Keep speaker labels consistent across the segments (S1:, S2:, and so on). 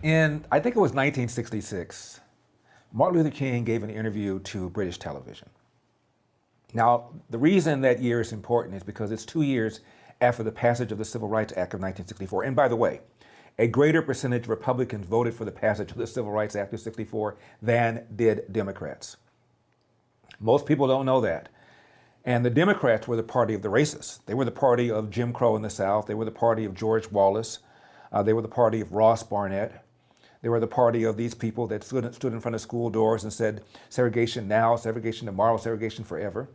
S1: I think it was 1966, Martin Luther King gave an interview to British television. Now, the reason that year is important is because it's 2 years after the passage of the Civil Rights Act of 1964. And by the way, a greater percentage of Republicans voted for the passage of the Civil Rights Act of 64 than did Democrats. Most people don't know that. And the Democrats were the party of the racists. They were the party of Jim Crow in the South. They were the party of George Wallace. They were the party of Ross Barnett. They were the party of these people that stood in front of school doors and said, segregation now, segregation tomorrow, segregation forever.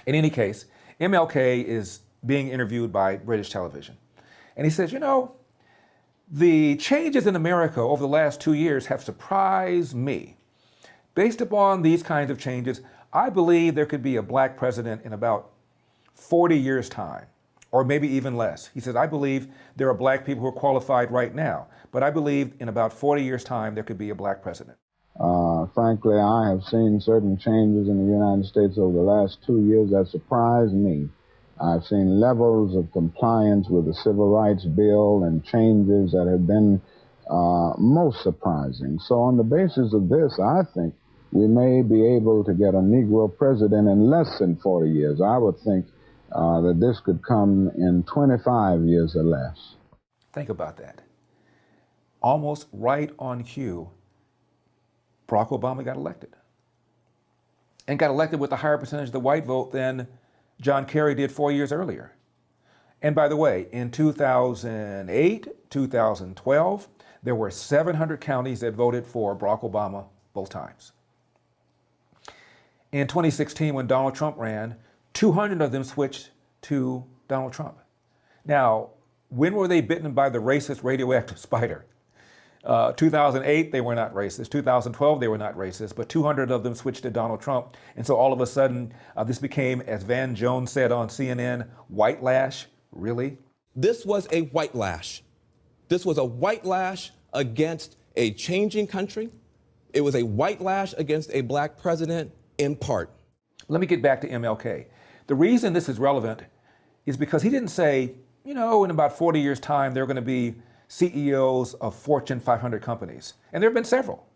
S1: In any case, MLK is being interviewed by British television. And he says, you know, the changes in America over the last 2 years have surprised me. Based upon these kinds of changes, I believe there could be a black president in about 40 years' time, or maybe even less. He says, I believe there are black people who are qualified right now, but I believe in about 40 years' time there could be a black president.
S2: Frankly, I have seen certain changes in the United States over the last 2 years that surprised me. I've seen levels of compliance with the Civil Rights Bill and changes that have been most surprising. So on the basis of this, I think we may be able to get a Negro president in less than 40 years. I would think that this could come in 25 years or less.
S1: Think about that. Almost right on cue, Barack Obama got elected. And got elected with a higher percentage of the white vote than John Kerry did 4 years earlier. And by the way, in 2008, 2012, there were 700 counties that voted for Barack Obama both times. In 2016, when Donald Trump ran, 200 of them switched to Donald Trump. Now, when were they bitten by the racist radioactive spider? 2008, they were not racist. 2012, they were not racist, but 200 of them switched to Donald Trump. And so all of a sudden, this became, as Van Jones said on CNN, white lash. Really?
S3: This was a white lash. This was a white lash against a changing country. It was a white lash against a black president in part.
S1: Let me get back to MLK. The reason this is relevant is because he didn't say, you know, in about 40 years' time, there are going to be CEOs of Fortune 500 companies. And there have been several.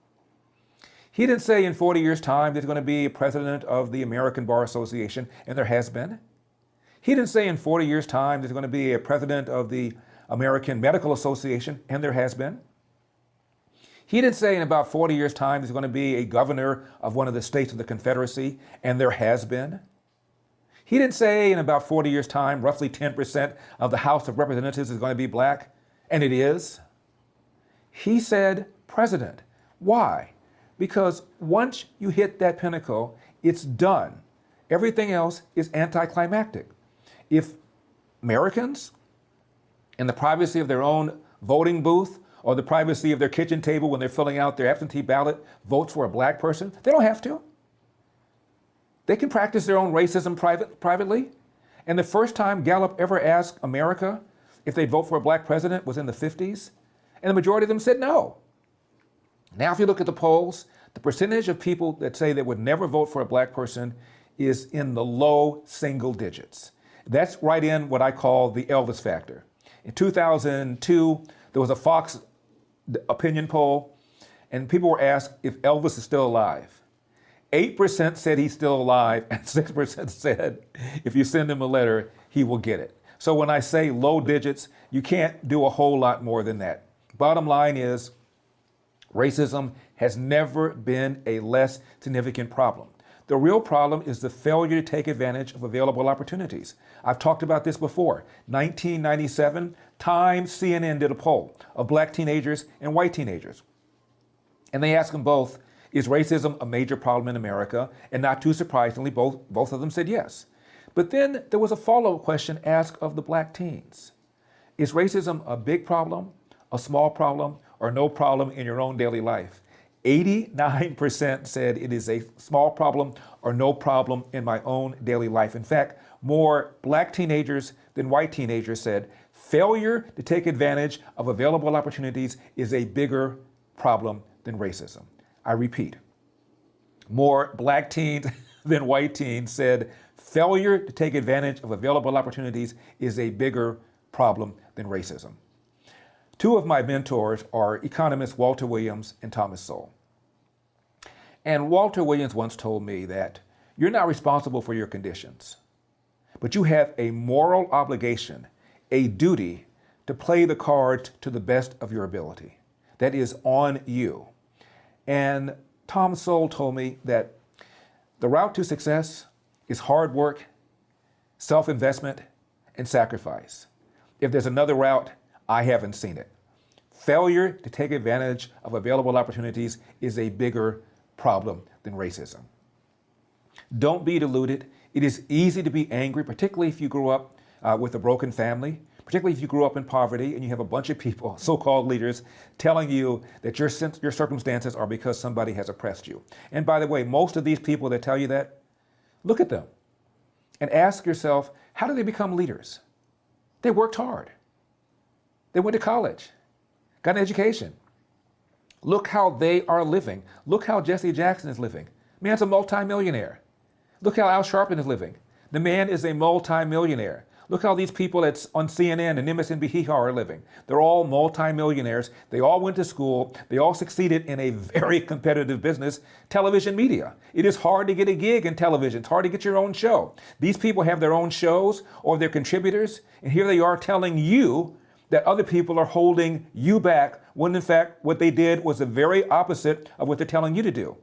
S1: He didn't say in 40 years' time there's going to be a president of the American Bar Association, and there has been. He didn't say in 40 years' time there's going to be a president of the American Medical Association, and there has been. He didn't say in about 40 years' time there's going to be a governor of one of the states of the Confederacy, and there has been. He didn't say in about 40 years' time roughly 10% of the House of Representatives is going to be black, and it is. He said president. Why? Because once you hit that pinnacle, it's done. Everything else is anticlimactic. If Americans, in the privacy of their own voting booth or the privacy of their kitchen table when they're filling out their absentee ballot, votes for a black person, they don't have to. They can practice their own racism privately. And the first time Gallup ever asked America if they'd vote for a black president was in the 50s, and the majority of them said no. Now, if you look at the polls, the percentage of people that say they would never vote for a black person is in the low single digits. That's right in what I call the Elvis factor. In 2002, there was a Fox opinion poll, and people were asked if Elvis is still alive. 8% said he's still alive, and 6% said if you send him a letter, he will get it. So when I say low digits, you can't do a whole lot more than that. Bottom line is, racism has never been a less significant problem. The real problem is the failure to take advantage of available opportunities. I've talked about this before. 1997, Time CNN did a poll of black teenagers and white teenagers. And they asked them both, is racism a major problem in America? And not too surprisingly, both of them said yes. But then there was a follow-up question asked of the black teens. Is racism a big problem, a small problem, or no problem in your own daily life? 89% said it is a small problem or no problem in my own daily life. In fact, more black teenagers than white teenagers said failure to take advantage of available opportunities is a bigger problem than racism. I repeat, more black teens than white teens said failure to take advantage of available opportunities is a bigger problem than racism. Two of my mentors are economists Walter Williams and Thomas Sowell. And Walter Williams once told me that you're not responsible for your conditions, but you have a moral obligation, a duty to play the cards to the best of your ability. That is on you. And Tom Sowell told me that the route to success is hard work, self-investment, and sacrifice. If there's another route, I haven't seen it. Failure to take advantage of available opportunities is a bigger problem than racism. Don't be deluded. It is easy to be angry, particularly if you grew up with a broken family, particularly if you grew up in poverty and you have a bunch of people, so-called leaders, telling you that your circumstances are because somebody has oppressed you. And by the way, most of these people that tell you that, look at them and ask yourself, how did they become leaders? They worked hard. They went to college, got an education. Look how they are living. Look how Jesse Jackson is living. Man's a multimillionaire. Look how Al Sharpton is living. The man is a multimillionaire. Look how these people that's on CNN and MSNBC are living. They're all multimillionaires. They all went to school. They all succeeded in a very competitive business, television media. It is hard to get a gig in television. It's hard to get your own show. These people have their own shows or they're contributors, and here they are telling you that other people are holding you back, when in fact what they did was the very opposite of what they're telling you to do.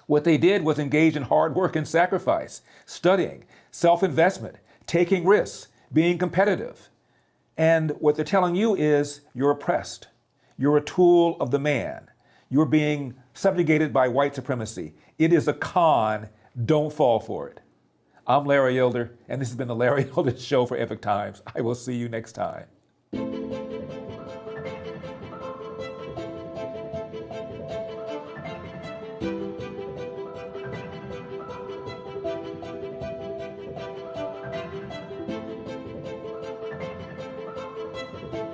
S1: What they did was engage in hard work and sacrifice, studying, self-investment, taking risks, being competitive. And what they're telling you is you're oppressed. You're a tool of the man. You're being subjugated by white supremacy. It is a con. Don't fall for it. I'm Larry Elder, and this has been the Larry Elder Show for Epoch Times. I will see you next time.